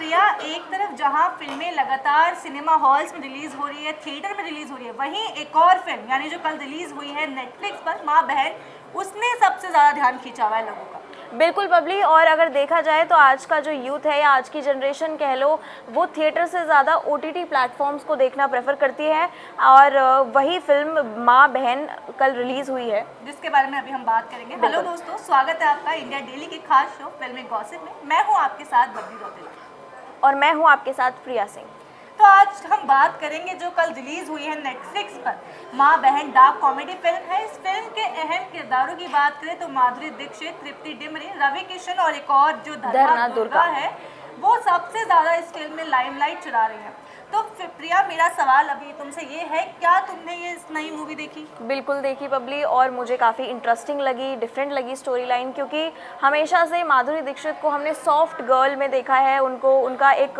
प्रिया, एक तरफ जहां फिल्में लगातार सिनेमा हॉल्स में रिलीज हो रही है, थिएटर में रिलीज हो रही है, वहीं एक और फिल्म यानी जो कल रिलीज हुई है नेटफ्लिक्स पर, माँ बहन, उसने सबसे ज़्यादा ध्यान खींचा हुआ है लोगों का। बिल्कुल बबली, और अगर देखा जाए तो आज का जो यूथ है या आज की जनरेशन कह लो, वो थिएटर से ज़्यादा OTT प्लेटफॉर्म्स को देखना प्रेफर करती है। और वही फिल्म माँ बहन कल रिलीज़ हुई है, जिसके बारे में अभी हम बात करेंगे। हेलो दोस्तों, स्वागत है आपका इंडिया डेली के खास शो फिल्मी गॉसिप में। मैं हूँ आपके साथ बबली रौतेला और मैं हूँ आपके साथ प्रिया सिंह। तो आज हम बात करेंगे जो कल रिलीज हुई है नेटफ्लिक्स पर, माँ बहन डार्क कॉमेडी फिल्म है। इस फिल्म के अहम किरदारों की बात करें तो माधुरी दीक्षित, तृप्ति डिमरी, रवि किशन और एक और जो धर्मा दुर्गा है, वो सबसे ज़्यादा इस फिल्म में लाइमलाइट चुरा रही है। तो प्रिया, मेरा सवाल अभी तुमसे ये है, क्या तुमने ये इस नई मूवी देखी? बिल्कुल देखी बबली, और मुझे काफ़ी इंटरेस्टिंग लगी, डिफरेंट लगी स्टोरी लाइन, क्योंकि हमेशा से माधुरी दीक्षित को हमने सॉफ्ट गर्ल में देखा है, उनको उनका एक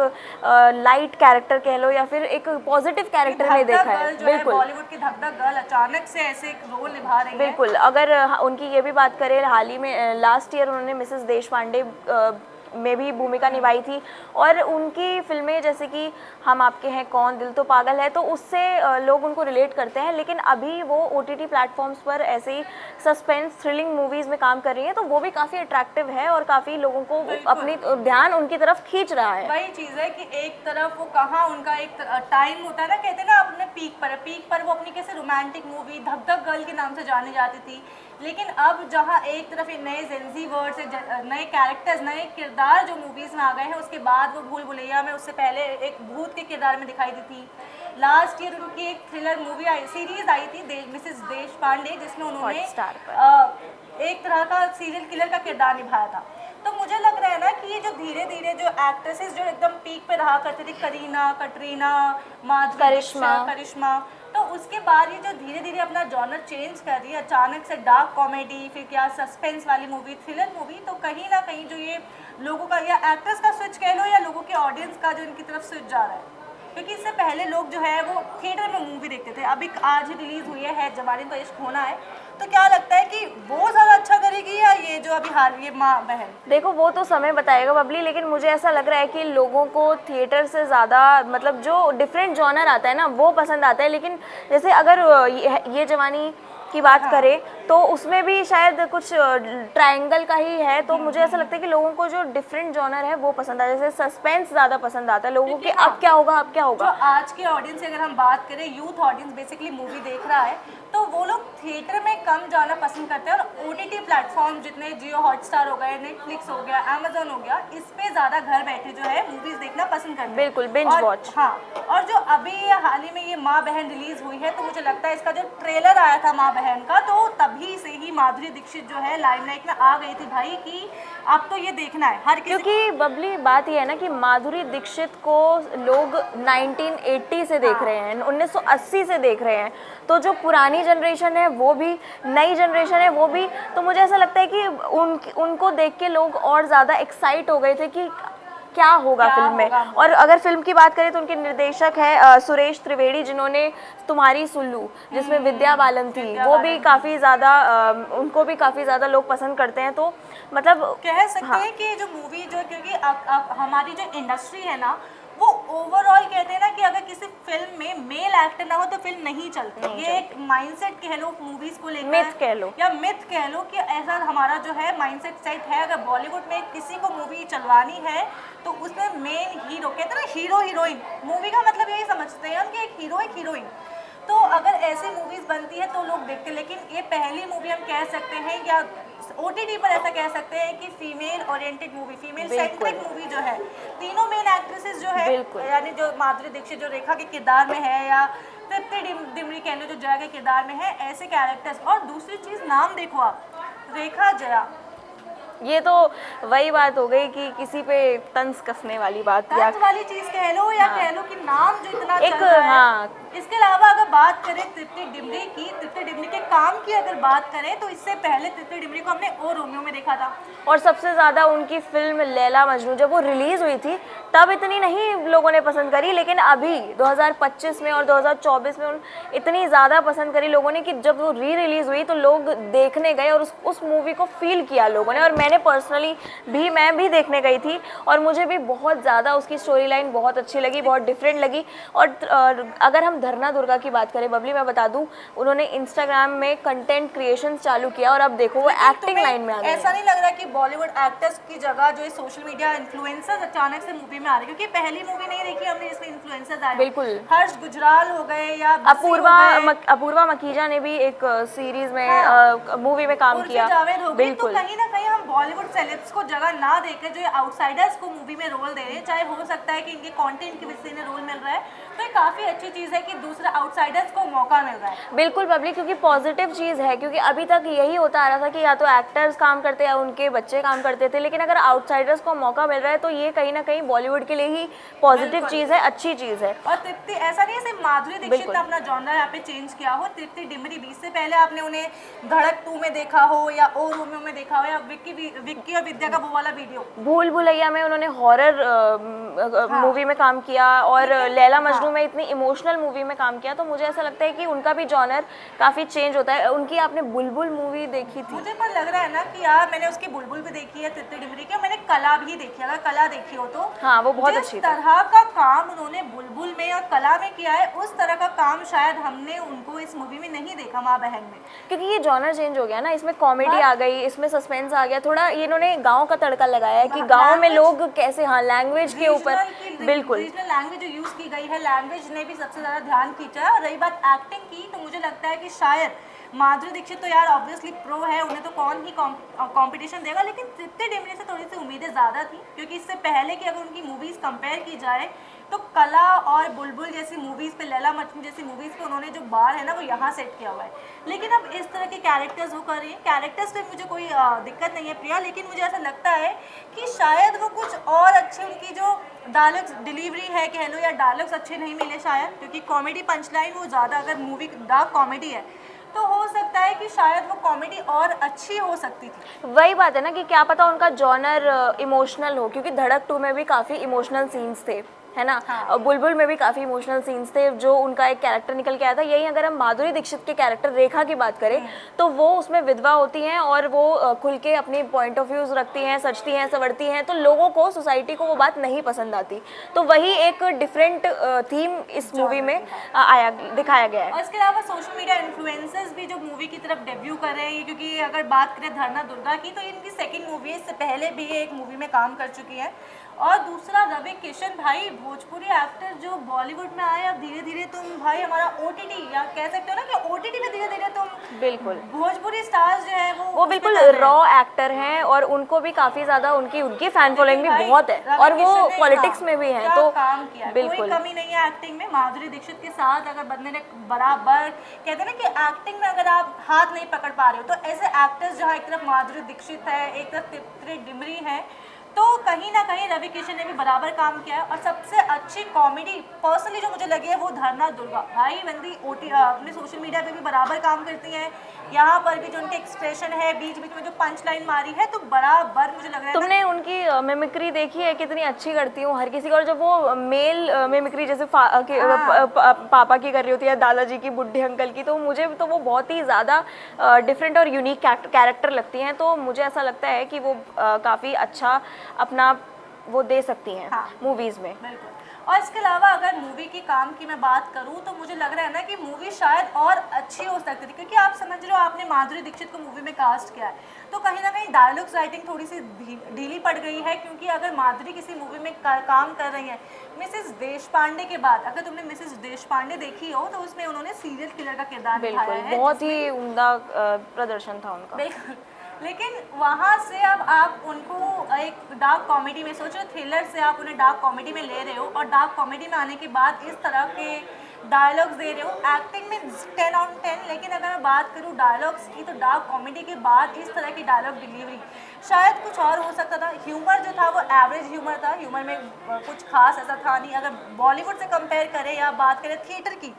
लाइट कैरेक्टर कह लो या फिर एक पॉजिटिव कैरेक्टर में देखा है। बिल्कुल, बॉलीवुड की धक धक गर्ल अचानक से ऐसे एक रोल निभा रही है। बिल्कुल, अगर उनकी ये भी बात करें, हाल ही में लास्ट ईयर उन्होंने मिसेस देशपांडे में भी भूमिका निभाई थी, और उनकी फिल्में जैसे कि हम आपके हैं कौन, दिल तो पागल है, तो उससे लोग उनको रिलेट करते हैं। लेकिन अभी वो OTT प्लेटफॉर्म्स पर ऐसे ही सस्पेंस थ्रिलिंग मूवीज़ में काम कर रही हैं, तो वो भी काफ़ी अट्रैक्टिव है और काफ़ी लोगों को अपनी ध्यान उनकी तरफ खींच रहा है। वही चीज़ है कि एक तरफ वो कहाँ उनका एक टाइम होता है ना, कहते हैं ना अपने पीक पर वो अपनी कैसे रोमांटिक मूवी धक धक गर्ल के नाम से जानी जाती थी, लेकिन अब जहाँ एक तरफ नए जेंजी वर्ड से नए कैरेक्टर्स, नए किरदार जो मूवीज़ में आ गए हैं, उसके बाद वो भूल भुलैया में उससे पहले एक भूत के किरदार में दिखाई दी थी। लास्ट ईयर उनकी एक थ्रिलर मूवी सीरीज आई थी मिसेस देशपांडे, जिसमें उन्होंने एक तरह का सीरियल किलर का किरदार निभाया था। तो मुझे लग रहा है ना कि ये जो धीरे धीरे जो एक्ट्रेसेस जो एकदम पीक पे रहा करती थी, करीना, कटरीना, माधुरी, करिश्मा, तो उसके बाद ये जो धीरे धीरे अपना जॉनर चेंज कर रही है, अचानक से डार्क कॉमेडी, फिर क्या सस्पेंस वाली मूवी, थ्रिलर मूवी, तो कहीं ना कहीं जो ये लोगों का या एक्टर्स का स्विच कह लो या लोगों के ऑडियंस का जो इनकी तरफ स्विच जा रहा है। क्योंकि इससे पहले लोग जो है वो थिएटर में मूवी देखते थे, अभी आज ही रिलीज हुई है जवानी का इश्क होना है, तो क्या लगता है कि वो ज़्यादा अच्छा करेगी या ये जो अभी हाल ये माँ बहन? देखो, वो तो समय बताएगा बबली, लेकिन मुझे ऐसा लग रहा है कि लोगों को थिएटर से ज़्यादा मतलब जो डिफरेंट जॉनर आता है ना, वो पसंद आता है। लेकिन जैसे अगर ये जवानी की बात करें तो उसमें भी शायद कुछ ट्रायंगल का ही है, तो मुझे ऐसा लगता है कि लोगों को जो डिफरेंट जॉनर है वो पसंद आता है। जैसे सस्पेंस ज़्यादा पसंद आता है लोगों के, अब क्या होगा, अब क्या होगा। जो आज के ऑडियंस की अगर हम बात करें, यूथ ऑडियंस बेसिकली मूवी देख रहा है, तो वो लोग थिएटर में कम जाना पसंद करते हैं, और OTT प्लेटफॉर्म जितने जियो हॉटस्टार हो गए, नेटफ्लिक्स हो गया, अमेजोन हो गया, इस पे ज़्यादा घर बैठे जो है मूवीज़ देखना पसंद करते हैं। बिल्कुल, बिंज वॉच। हाँ, और जो अभी हाल ही में ये माँ बहन रिलीज हुई है, तो मुझे लगता है इसका जो ट्रेलर आया था माँ बहन का, तो तभी से ही माधुरी दीक्षित जो है लाइमलाइट में आ गई थी भाई, कि अब तो ये देखना है हर किसी। क्योंकि बबली बात ये है ना कि माधुरी दीक्षित को लोग 1980 से देख रहे हैं, 1980 से देख रहे हैं, तो जो पुरानी जनरेशन है वो भी, नई जनरेशन है वो भी, तो मुझे ऐसा लगता है कि उनको देख के लोग और ज़्यादा एक्साइट हो गए थे कि क्या होगा फिल्म में। और अगर फिल्म की बात करें तो उनके निर्देशक है सुरेश त्रिवेदी, जिन्होंने तुम्हारी सुल्लू, जिसमें विद्या बालन थी, वो भी काफ़ी ज़्यादा उनको भी काफ़ी ज़्यादा लोग पसंद करते हैं। तो मतलब कह सकते हैं कि जो मूवी जो, क्योंकि अब हमारी जो इंडस्ट्री है ना, वो ओवरऑल कहते हैं ना कि अगर किसी फिल्म में मेल एक्टर ना हो तो फिल्म नहीं चलती। ये एक माइंडसेट कह लो मूवीज को लेकर, मिथ कह लो या मिथ कह लो, कि ऐसा हमारा जो है माइंडसेट सेट है। अगर बॉलीवुड में किसी को मूवी चलवानी है तो उसमें मेन हीरो, कहते हैं ना हीरो हीरोइन, मूवी का मतलब यही समझते हैं हम कि एक हीरो एक हीरोइन, तो अगर ऐसी मूवीज बनती है तो लोग देखते हैं। लेकिन ये पहली मूवी हम कह सकते हैं, या OTT पर ऐसा कह सकते हैं कि female oriented movie, female centric movie जो है, तीनों मेन एक्ट्रेसेस जो है, यानी जो माधुरी दीक्षित जो रेखा के किरदार में है, या तृप्ति डिमरी कह लो जो जया के किरदार में है, ऐसे कैरेक्टर्स। और दूसरी चीज़, नाम देखो आप, रेखा जया, ये तो वही बात हो गई कि किसी पे तंज कसने वाली बात, या वाली चीज कह लो, या कह लो कि नाम जो इतना एक चल रहा है। इसके अलावा अगर बात करें तृप्ति डिमरी की, तृप्ति डिमरी के काम की अगर बात करें, तो इससे पहले तृप्ति डिमरी को हमने ओ रोमियो में देखा था, और सबसे ज़्यादा उनकी फिल्म लैला मजनू जब वो रिलीज़ हुई थी तब इतनी नहीं लोगों ने पसंद करी, लेकिन अभी 2025 में और 2024 में इतनी ज़्यादा पसंद करी लोगों ने कि जब वो री रिलीज़ हुई तो लोग देखने गए और उस मूवी को फील किया लोगों ने। और मैंने पर्सनली मैं भी देखने गई थी और मुझे भी बहुत ज़्यादा उसकी स्टोरी लाइन बहुत अच्छी लगी, बहुत डिफरेंट लगी। और अगर हम धरना दुर्गा की बात करें बबली, मैं बता दूं उन्होंने इंस्टाग्राम में कंटेंट क्रिएशन चालू किया और अब देखो वो एक्टिंग लाइन में आ गई ऐसा है। नहीं लग रहा कि बॉलीवुड एक्टर्स की जगह जो सोशल मीडिया इन्फ्लुएंसर्स अचानक से मूवी में आ रहे हैं? क्योंकि पहली मूवी नहीं देखी हमने जिसमें इन्फ्लुएंसर्स आए। बिल्कुल। हर्ष गुजराल हो गए या बसी हो गए, अपूर्वा मकीजा ने भी एक सीरीज में मूवी में काम उर्फी किया। जावेद हो गई। तो बिल्कुल। कहीं ना कहीं हम बॉलीवुड सेलेब्स को जगह ना देकर जो आउटसाइडर्स को मूवी में रोल दे रहे हैं, चाहे हो सकता है कि इनके कंटेंट की वजह से इन्हें रोल मिल रहा है, तो ये काफ़ी अच्छी चीज़ है कि दूसरे आउटसाइडर्स को मौका मिल रहा है। बिल्कुल पब्लिक, क्योंकि पॉजिटिव चीज़ है, क्योंकि अभी तक यही होता आ रहा था कि या तो एक्टर्स काम करते या उनके बच्चे काम करते थे, लेकिन अगर आउटसाइडर्स को मौका मिल रहा है तो ये कहीं ना कहीं बॉलीवुड के लिए ही पॉजिटिव चीज़ है, अच्छी चीज़ है। और तृप्ति, ऐसा नहीं है सिर्फ माधुरी दीक्षित ने अपना जॉनर यहाँ पे चेंज किया हो। तृप्ति डिमरी भी, इससे पहले आपने उन्हें धड़क 2 में देखा हो या ओ रोमियो में देखा हो या विक्की और विद्या का वो वाला वीडियो भूल भुलैया में उन्होंने हॉरर मूवी में काम किया और लैला मजनू में इतनी इमोशनल मूवी में काम किया, तो मुझे ऐसा लगता है कि उनका भी जॉनर काफ़ी चेंज होता है। उनकी आपने बुलबुल मूवी देखी थी? मुझे पर लग रहा है ना कि यार मैंने उसकी बुलबुल भी देखी है तृप्ति डिमरी की, और मैंने कला भी देखी है। अगर कला देखी हो तो हाँ, वो बहुत अच्छी जिस थी। तरह का काम उन्होंने बुलबुल में और कला में किया है, उस तरह का काम शायद हमने उनको इस मूवी में नहीं देखा, माँ बहन में। क्योंकि ये जॉनर चेंज हो गया ना, इसमें कॉमेडी आ गई, इसमें सस्पेंस आ गया, थोड़ा ये इन्होंने गांव का तड़का लगाया है कि गांव में लोग कैसे, हाँ, लैंग्वेज के ऊपर। बिल्कुल। रीजनल लैंग्वेज जो यूज़ की गई है, लैंग्वेज ने भी सबसे ज़्यादा ध्यान खींचा है। और रही बात एक्टिंग की, तो मुझे लगता है कि शायद माधुरी दीक्षित तो यार ऑब्वियसली प्रो है, उन्हें तो कौन ही कंपटीशन देगा, लेकिन तृप्ति डिमरी से थोड़ी सी उम्मीदें ज़्यादा थी, क्योंकि इससे पहले कि अगर उनकी मूवीज़ कंपेयर की जाए तो कला और बुलबुल जैसी मूवीज़ पे, लैला मजनू जैसी मूवीज़ पे उन्होंने जो बार है ना वो यहाँ सेट किया हुआ है। लेकिन अब इस तरह के कैरेक्टर्स वो कर रही हैं। कैरेक्टर्स पे मुझे कोई दिक्कत नहीं है प्रिया, लेकिन मुझे ऐसा लगता है कि शायद वो कुछ और अच्छे, उनकी जो डायलॉग्स डिलीवरी है कह लो, या डायलॉग्स अच्छे नहीं मिले शायद, क्योंकि कॉमेडी पंचलाइन वो ज़्यादा, अगर मूवी डार्क कॉमेडी है तो हो सकता है कि शायद वो कॉमेडी और अच्छी हो सकती थी। वही बात है ना कि क्या पता उनका जॉनर इमोशनल हो, क्योंकि धड़क 2 में भी काफ़ी इमोशनल सीन्स थे, है ना। हाँ। और बुलबुल में भी काफ़ी इमोशनल सीन्स थे, जो उनका एक कैरेक्टर निकल के आया था। यही अगर हम माधुरी दीक्षित के कैरेक्टर रेखा की बात करें तो वो उसमें विधवा होती हैं और वो खुल के अपनी पॉइंट ऑफ व्यूज़ रखती हैं, सचती हैं, संवरती हैं, तो लोगों को, सोसाइटी को वो बात नहीं पसंद आती। तो वही एक डिफरेंट थीम इस मूवी में दिखाया गया है। और इसके अलावा सोशल मीडिया इन्फ्लुएंसर्स भी जो मूवी की तरफ डेब्यू कर रहे हैं, क्योंकि अगर बात करें धरना दुर्गा की, तो इनकी सेकंड मूवी है, इससे पहले भी ये एक मूवी में काम कर चुकी है। और दूसरा रवि किशन भाई, भोजपुरी एक्टर जो बॉलीवुड में आए, अब धीरे धीरे तुम भाई हमारा ओटीटी, या कह सकते हो ना कि ओटीटी में धीरे धीरे तुम, बिल्कुल, भोजपुरी स्टार्स जो है वो बिल्कुल रॉ एक्टर हैं और उनको भी काफ़ी ज़्यादा उनकी फैन फॉलोइंग भी बहुत है और वो पॉलिटिक्स में भी हैं, तो काम किया। बिल्कुल कोई कमी नहीं है एक्टिंग में। माधुरी दीक्षित के साथ अगर बंदे ने बराबर, कहते हैं ना कि एक्टिंग में अगर आप हाथ नहीं पकड़ पा रहे हो, तो ऐसे एक्टर्स जहाँ एक तरफ माधुरी दीक्षित है, एक तरफ तृप्ति डिमरी है, तो कहीं ना कहीं रवि किशन ने भी बराबर काम किया है। और सबसे अच्छी कॉमेडी पर्सनली जो मुझे लगी है वो धरना दुर्गा भाई, बंदी अपने सोशल मीडिया पे भी बराबर काम करती हैं, यहाँ पर भी जो उनके एक्सप्रेशन है, बीच बीच में जो पंच लाइन मारी है, तो बराबर मुझे लग रहा है। तुमने उनकी मिमिक्री देखी है, कितनी अच्छी करती हूँ हर किसी को, और जब वो मेल मिमिक्री जैसे पापा की कर रही होती है, दादाजी की, बुढ़े अंकल की, तो मुझे तो वो बहुत ही ज़्यादा डिफरेंट और यूनिक कैरेक्टर लगती हैं। तो मुझे ऐसा लगता है कि वो काफ़ी अच्छा अपना वो दे सकती हैं मूवीज़ में। बिल्कुल। और इसके अलावा अगर मूवी की काम की मैं बात करूं, तो मुझे लग रहा है ना कि मूवी शायद और अच्छी हो सकती थी, क्योंकि आप समझ रहे हो आपने माधुरी दीक्षित को मूवी में कास्ट किया है, तो कहीं ना कहीं डायलॉग्स राइटिंग थोड़ी सी ढीली पड़ गई है। क्योंकि अगर माधुरी किसी मूवी में काम कर रही हैं, मिसेस देशपांडे के बाद, अगर तुमने मिसेस देशपांडे देखी हो तो उसमें उन्होंने सीरियल किलर का किरदार निभाया है, बहुत ही उम्दा प्रदर्शन था उनका। बिल्कुल। लेकिन वहाँ से अब आप उनको एक डार्क कॉमेडी में, सोचो थ्रिलर से आप उन्हें डार्क कॉमेडी में ले रहे हो, और डार्क कॉमेडी में आने के बाद इस तरह के डायलॉग्स दे रहे हो। एक्टिंग में 10 आउट 10, लेकिन अगर मैं बात करूँ डायलॉग्स की, तो डार्क कॉमेडी के बाद इस तरह की डायलॉग डिलीवरी शायद कुछ और हो सकता था। ह्यूमर जो था वो एवरेज ह्यूमर था, ह्यूमर में कुछ खास ऐसा था नहीं। अगर बॉलीवुड से कंपेयर करें या बात करें थिएटर की,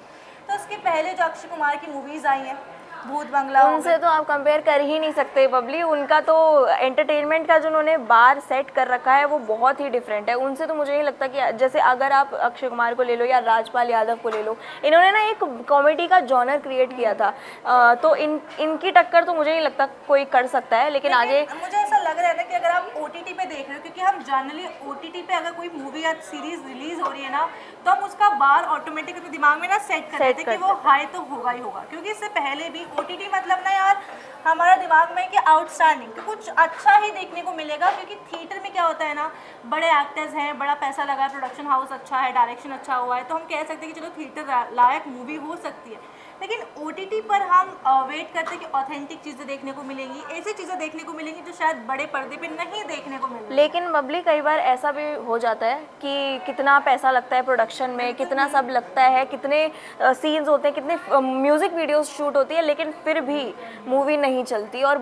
तो उसके पहले जो अक्षय कुमार की मूवीज़ आई हैं, भूत बंगला हो उनसे तो आप कंपेयर कर ही नहीं सकते बबली। उनका तो एंटरटेनमेंट का जो उन्होंने बार सेट कर रखा है वो बहुत ही डिफरेंट है। उनसे तो मुझे नहीं लगता कि जैसे अगर आप अक्षय कुमार को ले लो या राजपाल यादव को ले लो, इन्होंने ना एक कॉमेडी का जॉनर क्रिएट किया था। तो इनकी टक्कर तो मुझे नहीं लगता कोई कर सकता है। लेकिन आगे मुझे ऐसा लग रहा है ना कि अगर आप OTT पे देख रहे हो, क्योंकि हम जनरली OTT पे अगर कोई मूवी या सीरीज रिलीज हो रही है ना, तो हम उसका बार ऑटोमेटिक अपने दिमाग में ना सेट कर देते हैं कि वो हाई तो होगा ही होगा। क्योंकि इससे पहले भी OTT मतलब ना यार हमारा दिमाग में कि आउटस्टैंडिंग तो कुछ अच्छा ही देखने को मिलेगा। क्योंकि थिएटर में क्या होता है ना, बड़े एक्टर्स हैं, बड़ा पैसा लगा है, प्रोडक्शन हाउस अच्छा है, डायरेक्शन अच्छा हुआ है, तो हम कह सकते हैं कि चलो थिएटर लायक मूवी हो सकती है। लेकिन OTT पर हम वेट करते हैं कि ऑथेंटिक चीज़ें देखने को मिलेंगी, ऐसी चीज़ें देखने को मिलेंगी जो शायद बड़े पर्दे पे नहीं देखने को मिलेंगी। लेकिन बबली कई बार ऐसा भी हो जाता है कि कितना पैसा लगता है प्रोडक्शन में, कितना सब लगता है, कितने सीन्स होते हैं, कितने म्यूजिक वीडियोस शूट होती है, लेकिन फिर भी मूवी नहीं चलती और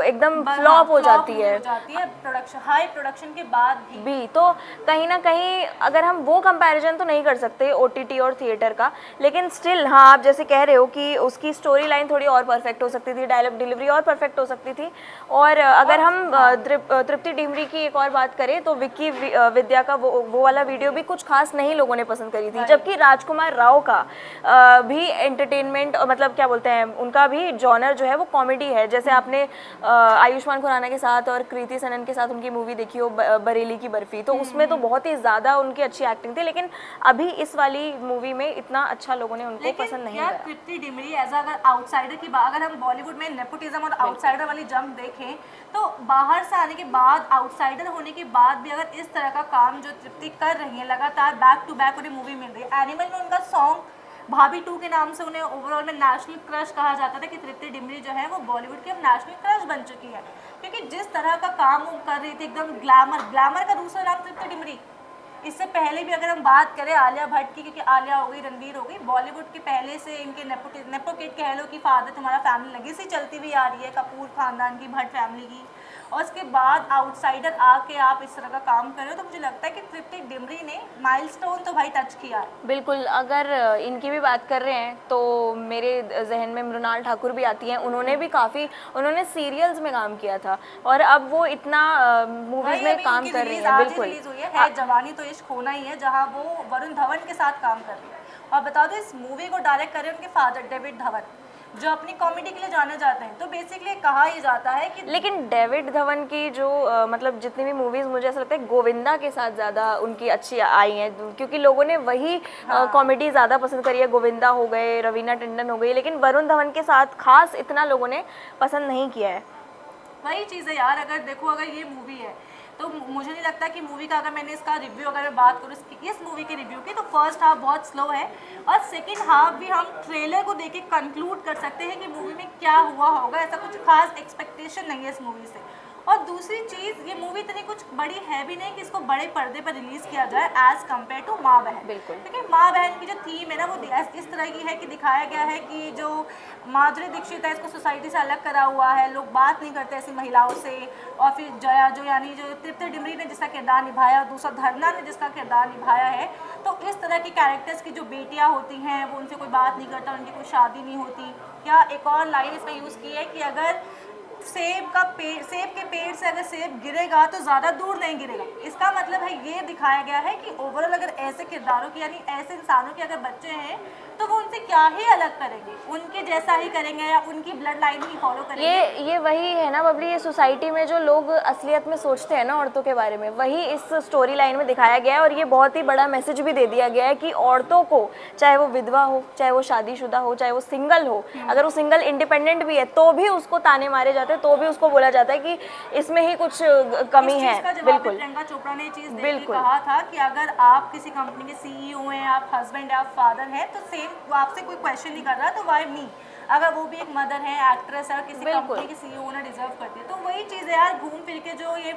एकदम फ्लॉप हो जाती है प्रोडक्शन हाई प्रोडक्शन के बाद भी। तो कहीं ना कहीं अगर हम वो कंपैरिजन तो नहीं कर सकते OTT और थिएटर का, लेकिन स्टिल हाँ आप जैसे कह रहे हो कि उसकी स्टोरी लाइन थोड़ी और परफेक्ट हो सकती थी, डायलॉग डिलीवरी और परफेक्ट हो सकती थी। और अगर हम तृप्ति डिमरी की एक और बात करें तो विक्की विद्या का वो वाला वीडियो भी कुछ खास नहीं लोगों ने पसंद करी थी। जबकि राजकुमार राव का भी एंटरटेनमेंट मतलब क्या बोलते हैं, उनका भी जॉनर जो है वो कॉमेडी है। जैसे आपने आयुष्मान खुराना के साथ और कृति सनन के साथ उनकी मूवी देखी हो बरेली की बर्फी, तो उसमें तो बहुत ही ज़्यादा उनकी अच्छी एक्टिंग थी। लेकिन अभी इस वाली मूवी में इतना अच्छा लोगों ने उनको पसंद नहीं किया। तृप्ति डिमरी एज अगर आउटसाइडर की बात, अगर हम बॉलीवुड में नेपोटिज्म और आउटसाइडर वाली जंग देखें, तो बाहर से आने के बाद, आउटसाइडर होने के बाद भी अगर इस तरह का काम जो तृप्ति कर रही है, लगातार बैक टू बैक उन्हें मूवी मिल रही है। एनिमल में उनका सॉन्ग भाभी 2 के नाम से उन्हें ओवरऑल में नेशनल क्रश कहा जाता था कि तृप्ति डिमरी जो है वो बॉलीवुड की अब नेशनल क्रश बन चुकी है। क्योंकि जिस तरह का काम वो कर रही थी, एकदम ग्लैमर का दूसरा नाम तृप्ति डिमरी। इससे पहले भी अगर हम बात करें आलिया भट्ट की, क्योंकि आलिया हो गई, रणवीर हो गई, बॉलीवुड के पहले से इनके नेपो किड कह लो कि फादर तुम्हारा फैमिली लेगेसी चलती हुई आ रही है, कपूर खानदान की, भट्ट फैमिली की, और उसके बाद आउटसाइडर आके आप इस तरह का काम कर रहे हो, तो मुझे लगता है कि तृप्ति डिमरी ने माइलस्टोन तो भाई टच किया है। बिल्कुल। अगर इनकी भी बात कर रहे हैं तो मेरे जहन में मृणाल ठाकुर भी आती हैं। उन्होंने भी उन्होंने सीरियल्स में काम किया था और अब वो इतना मूवीज में काम कर रही है। बिल्कुल रिलीज हुई है जवानी तो इश्क होना ही है, जहाँ वो वरुण धवन के साथ काम कर रही है। और बता दो इस मूवी को डायरेक्ट कर रहे हैं उनके फादर डेविड धवन, जो अपनी कॉमेडी के लिए जाने जाते हैं। तो बेसिकली कहा ही जाता है कि लेकिन डेविड धवन की जो मतलब जितनी भी मूवीज मुझे ऐसा लगता है गोविंदा के साथ ज़्यादा उनकी अच्छी आई हैं, क्योंकि लोगों ने वही कॉमेडी ज़्यादा पसंद करी है। गोविंदा हो गए, रवीना टंडन हो गई, लेकिन वरुण धवन के साथ खास इतना लोगों ने पसंद नहीं किया है। वही चीज़ है यार, अगर देखो अगर ये मूवी है तो मुझे नहीं लगता कि मूवी का, अगर मैंने इसका रिव्यू अगर मैं बात करूँ इस मूवी के रिव्यू की, तो फर्स्ट हाफ बहुत स्लो है और सेकंड हाफ भी हम ट्रेलर को देख के कंक्लूड कर सकते हैं कि मूवी में क्या हुआ होगा। ऐसा कुछ खास एक्सपेक्टेशन नहीं है इस मूवी से। और दूसरी चीज़, ये मूवी इतनी कुछ बड़ी है भी नहीं कि इसको बड़े पर्दे पर रिलीज़ किया जाए एज़ कम्पेयर टू माँ बहन। बिल्कुल। क्योंकि माँ बहन की जो थीम है ना वो इस तरह की है कि दिखाया गया है कि जो माधुरी दीक्षित है इसको सोसाइटी से अलग करा हुआ है, लोग बात नहीं करते ऐसी महिलाओं से। और फिर जया जो यानी जो तृप्ति डिमरी ने जिसका किरदार निभाया और दूसरा धरना ने जिसका किरदार निभाया है, तो इस तरह की कैरेक्टर्स की जो बेटियाँ होती हैं वो उनसे कोई बात नहीं करता, उनकी कोई शादी नहीं होती। क्या एक और लाइन इसमें यूज़ की है कि अगर सेब के पेड़ से अगर सेब गिरेगा तो ज़्यादा दूर नहीं गिरेगा। इसका मतलब है ये दिखाया गया है कि ओवरऑल अगर ऐसे किरदारों की यानी ऐसे इंसानों के अगर बच्चे हैं तो वो उनसे क्या ही अलग करेंगे, उनके जैसा ही करेंगे या उनकी ब्लड लाइन ही फॉलो करेंगे। ये वही है ना बबली, ये सोसाइटी में जो लोग असलियत में सोचते हैं ना औरतों के बारे में, वही इस स्टोरी लाइन में दिखाया गया है। और ये बहुत ही बड़ा मैसेज भी दे दिया गया है कि औरतों को, चाहे वो विधवा हो, चाहे वो शादीशुदा हो, चाहे वो सिंगल हो, अगर वो सिंगल इंडिपेंडेंट भी है तो भी उसको ताने मारे जाते हैं, तो भी उसको बोला जाता है कि इसमें ही कुछ कमी है। बिल्कुल। प्रियंका चोपड़ा ने चीज़ कहा था कि अगर आप किसी कंपनी के CEO हैं, आप हस्बैंड, आप फादर हैं, तो सेम आपसे कोई क्वेश्चन नहीं कर रहा, तो वाई मी, अगर वो भी एक मदर है, एक्ट्रेस है और किसी कंपनी की CEO होना डिजर्व करती है। तो वही चीज़ है यार, घूम फिर के जो ये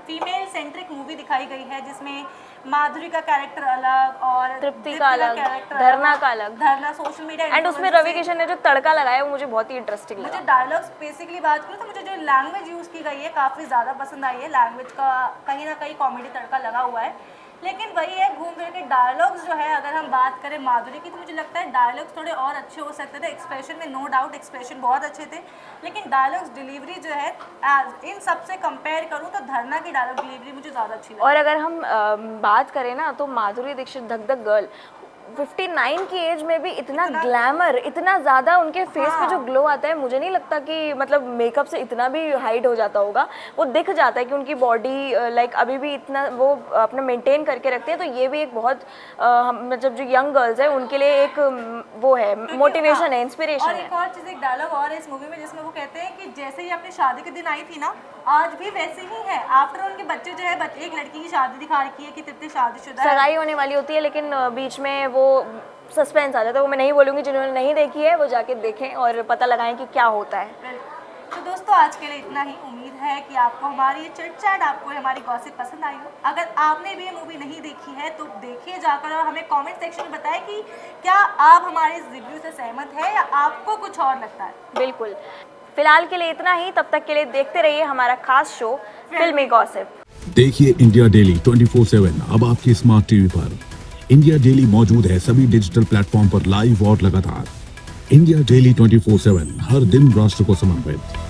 फीमेल सेंट्रिक मूवी दिखाई गई है, जिसमें माधुरी का कैरेक्टर अलग और तृप्ति का अलग, धरना का अलग, धरना सोशल मीडिया एंड उसमें रवि किशन ने जो तड़का लगाया वो मुझे बहुत ही इंटरेस्टिंग लगा। मुझे डायलॉग्स बेसिकली बात करूँ तो मुझे जो लैंग्वेज यूज़ की गई है काफ़ी ज़्यादा पसंद आई है। लैंग्वेज का कहीं ना कहीं कॉमेडी तड़का लगा हुआ है। लेकिन वही है, घूम फिर के डायलॉग्स जो है, अगर हम बात करें माधुरी की, तो मुझे लगता है डायलॉग्स थोड़े और अच्छे हो सकते थे। एक्सप्रेशन में नो डाउट एक्सप्रेशन बहुत अच्छे थे, लेकिन डायलॉग्स डिलीवरी जो है इन सब से कंपेयर करूँ तो धरना की डायलॉग डिलीवरी मुझे ज़्यादा अच्छी लगी। और अगर हम बात करें ना, तो माधुरी दीक्षित धक धक गर्ल 59 की एज में भी इतना ग्लैमर, इतना ज़्यादा उनके फेस पे जो ग्लो आता है, मुझे नहीं लगता कि मतलब मेकअप से इतना भी हाइड हो जाता होगा। वो दिख जाता है कि उनकी बॉडी लाइक अभी भी इतना वो अपना मेंटेन करके रखते हैं। तो ये भी एक बहुत मतलब जो यंग गर्ल्स है उनके लिए एक वो है, मोटिवेशन है, इंस्पिरेशन और है। एक और चीज़, एक डायलॉग और है इस मूवी में जिसमें वो कहते हैं कि जैसे ही अपनी शादी के दिन आई थी ना, आज भी वैसे ही है। आफ्टर उनके बच्चे जो है, एक लड़की की शादी दिखा रखी है कि तृप्ति शादीशुदा है, सगाई होने वाली होती है, लेकिन बीच में वो सस्पेंस आ जाता है। वो मैं नहीं बोलूँगी, जिन्होंने नहीं देखी है वो जाके देखें और पता लगाएं कि क्या होता है। तो दोस्तों आज के लिए इतना ही। उम्मीद है कि आपको हमारी ये चिट चैट, आपको हमारी गॉसिप पसंद आई हो। अगर आपने भी ये मूवी नहीं देखी है तो देखिए जाकर, और हमें कमेंट सेक्शन में बताएं कि क्या आप हमारे इस रिव्यू से सहमत हैं या आपको कुछ और लगता है। बिल्कुल, फिलहाल के लिए इतना ही। तब तक के लिए देखते रहिए हमारा खास शो फिल्मी गॉसिप। देखिए इंडिया डेली 24/7 अब आपके स्मार्ट टीवी पर। इंडिया डेली मौजूद है सभी डिजिटल प्लेटफॉर्म पर लाइव और लगातार। इंडिया डेली 24/7 हर दिन राष्ट्र को समर्पित।